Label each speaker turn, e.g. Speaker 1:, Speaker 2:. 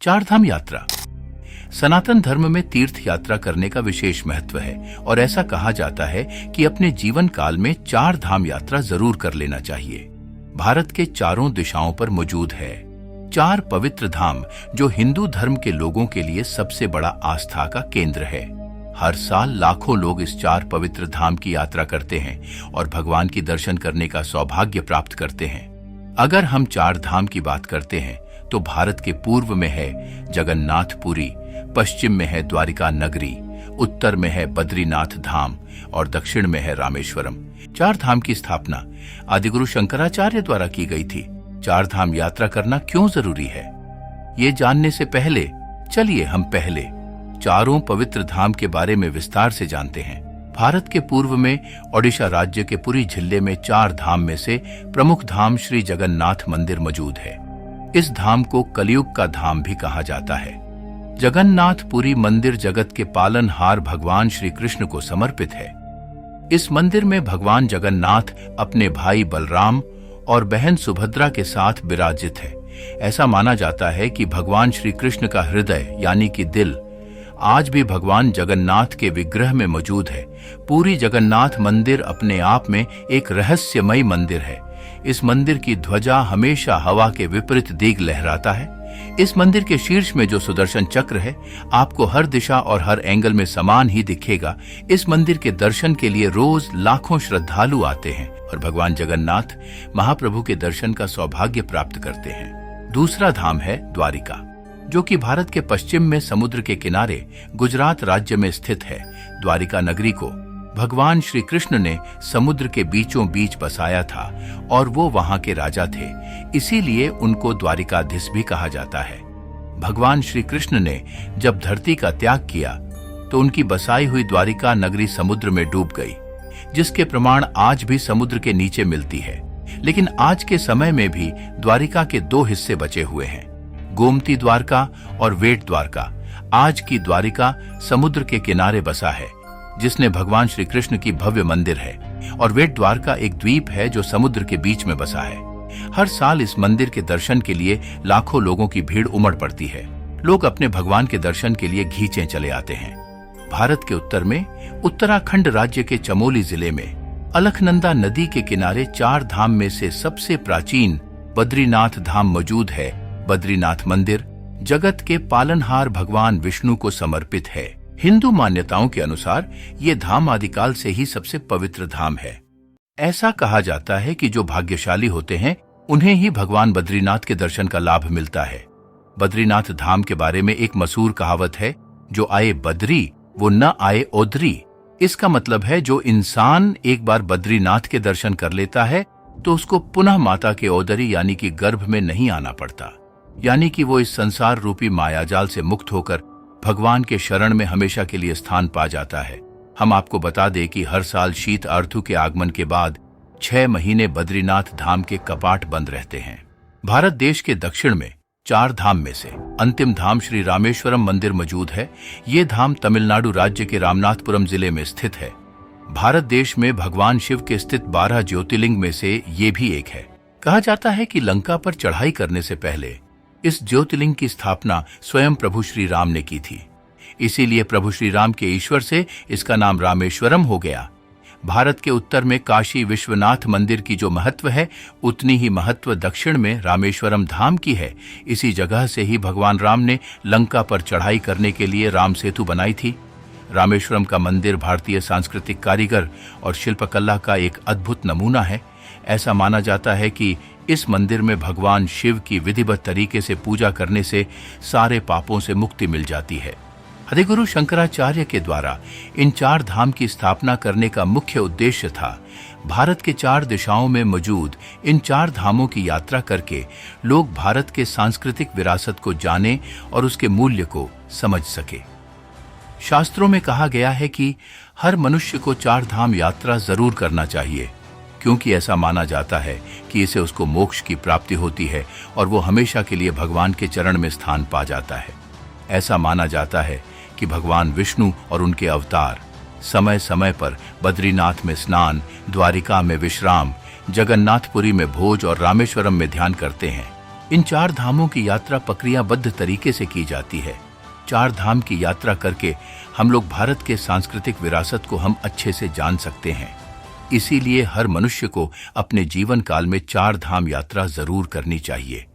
Speaker 1: चार धाम यात्रा। सनातन धर्म में तीर्थ यात्रा करने का विशेष महत्व है और ऐसा कहा जाता है कि अपने जीवन काल में चार धाम यात्रा जरूर कर लेना चाहिए। भारत के चारों दिशाओं पर मौजूद है चार पवित्र धाम, जो हिंदू धर्म के लोगों के लिए सबसे बड़ा आस्था का केंद्र है। हर साल लाखों लोग इस चार पवित्र धाम की यात्रा करते हैं और भगवान की दर्शन करने का सौभाग्य प्राप्त करते हैं। अगर हम चार धाम की बात करते हैं तो भारत के पूर्व में है जगन्नाथपुरी, पश्चिम में है द्वारिका नगरी, उत्तर में है बद्रीनाथ धाम और दक्षिण में है रामेश्वरम। चार धाम की स्थापना आदिगुरु शंकराचार्य द्वारा की गई थी। चार धाम यात्रा करना क्यों जरूरी है, ये जानने से पहले चलिए हम पहले चारों पवित्र धाम के बारे में विस्तार से जानते हैं। भारत के पूर्व में ओडिशा राज्य के पुरी जिले में चार धाम में से प्रमुख धाम श्री जगन्नाथ मंदिर मौजूद है। इस धाम को कलयुग का धाम भी कहा जाता है। जगन्नाथपुरी मंदिर जगत के पालनहार भगवान श्री कृष्ण को समर्पित है। इस मंदिर में भगवान जगन्नाथ अपने भाई बलराम और बहन सुभद्रा के साथ विराजित है। ऐसा माना जाता है कि भगवान श्री कृष्ण का हृदय यानी कि दिल आज भी भगवान जगन्नाथ के विग्रह में मौजूद है। पूरी जगन्नाथ मंदिर अपने आप में एक रहस्यमय मंदिर है। इस मंदिर की ध्वजा हमेशा हवा के विपरीत दिग लहराता है। इस मंदिर के शीर्ष में जो सुदर्शन चक्र है आपको हर दिशा और हर एंगल में समान ही दिखेगा। इस मंदिर के दर्शन के लिए रोज लाखों श्रद्धालु आते हैं और भगवान जगन्नाथ महाप्रभु के दर्शन का सौभाग्य प्राप्त करते हैं। दूसरा धाम है द्वारिका, जो कि भारत के पश्चिम में समुद्र के किनारे गुजरात राज्य में स्थित है। द्वारिका नगरी को भगवान श्री कृष्ण ने समुद्र के बीचों बीच बसाया था और वो वहां के राजा थे, इसीलिए उनको द्वारिकाधीश भी कहा जाता है। भगवान श्री कृष्ण ने जब धरती का त्याग किया तो उनकी बसाई हुई द्वारिका नगरी समुद्र में डूब गई, जिसके प्रमाण आज भी समुद्र के नीचे मिलती है। लेकिन आज के समय में भी द्वारिका के दो हिस्से बचे हुए हैं, गोमती द्वारका और वेट द्वारका। आज की द्वारिका समुद्र के किनारे बसा है, जिसने भगवान श्री कृष्ण की भव्य मंदिर है, और वेट द्वारका एक द्वीप है जो समुद्र के बीच में बसा है। हर साल इस मंदिर के दर्शन के लिए लाखों लोगों की भीड़ उमड़ पड़ती है। लोग अपने भगवान के दर्शन के लिए घींचे चले आते हैं। भारत के उत्तर में उत्तराखंड राज्य के चमोली जिले में अलकनंदा नदी के किनारे चार धाम में से सबसे प्राचीन बद्रीनाथ धाम मौजूद है। बद्रीनाथ मंदिर जगत के पालनहार भगवान विष्णु को समर्पित है। हिंदू मान्यताओं के अनुसार ये धाम आदिकाल से ही सबसे पवित्र धाम है। ऐसा कहा जाता है कि जो भाग्यशाली होते हैं उन्हें ही भगवान बद्रीनाथ के दर्शन का लाभ मिलता है। बद्रीनाथ धाम के बारे में एक मशहूर कहावत है, जो आए बद्री वो न आए ओदरी। इसका मतलब है जो इंसान एक बार बद्रीनाथ के दर्शन कर लेता है तो उसको पुनः माता के ओदरी यानी कि गर्भ में नहीं आना पड़ता, यानी कि वो इस संसार रूपी मायाजाल से मुक्त होकर भगवान के शरण में हमेशा के लिए स्थान पा जाता है। हम आपको बता दें कि हर साल शीत ऋतु के आगमन के बाद 6 महीने बद्रीनाथ धाम के कपाट बंद रहते हैं। भारत देश के दक्षिण में चार धाम में से अंतिम धाम श्री रामेश्वरम मंदिर मौजूद है। ये धाम तमिलनाडु राज्य के रामनाथपुरम जिले में स्थित है। भारत देश में भगवान शिव के स्थित 12 ज्योतिर्लिंग में से ये भी एक है। कहा जाता है कि लंका पर चढ़ाई करने से पहले इस ज्योतिर्लिंग की स्थापना स्वयं प्रभु श्री राम ने की थी, इसीलिए प्रभु श्री राम के ईश्वर से इसका नाम रामेश्वरम हो गया। भारत के उत्तर में काशी विश्वनाथ मंदिर की जो महत्व है, उतनी ही महत्व दक्षिण में रामेश्वरम धाम की है। इसी जगह से ही भगवान राम ने लंका पर चढ़ाई करने के लिए राम सेतु बनाई थी। रामेश्वरम का मंदिर भारतीय सांस्कृतिक कारीगर और शिल्पकला का एक अद्भुत नमूना है। ऐसा माना जाता है कि इस मंदिर में भगवान शिव की विधिवत तरीके से पूजा करने से सारे पापों से मुक्ति मिल जाती है। आदिगुरु शंकराचार्य के द्वारा इन चार धाम की स्थापना करने का मुख्य उद्देश्य था भारत के चार दिशाओं में मौजूद इन चार धामों की यात्रा करके लोग भारत के सांस्कृतिक विरासत को जाने और उसके मूल्य को समझ सके। शास्त्रों में कहा गया है कि हर मनुष्य को चार धाम यात्रा जरूर करना चाहिए, क्योंकि ऐसा माना जाता है कि इससे उसको मोक्ष की प्राप्ति होती है और वो हमेशा के लिए भगवान के चरण में स्थान पा जाता है। ऐसा माना जाता है कि भगवान विष्णु और उनके अवतार समय समय पर बद्रीनाथ में स्नान, द्वारिका में विश्राम, जगन्नाथपुरी में भोज और रामेश्वरम में ध्यान करते हैं। इन चार धामों की यात्रा प्रक्रियाबद्ध तरीके से की जाती है। चार धाम की यात्रा करके हम लोग भारत के सांस्कृतिक विरासत को हम अच्छे से जान सकते हैं। इसीलिए हर मनुष्य को अपने जीवन काल में चार धाम यात्रा जरूर करनी चाहिए।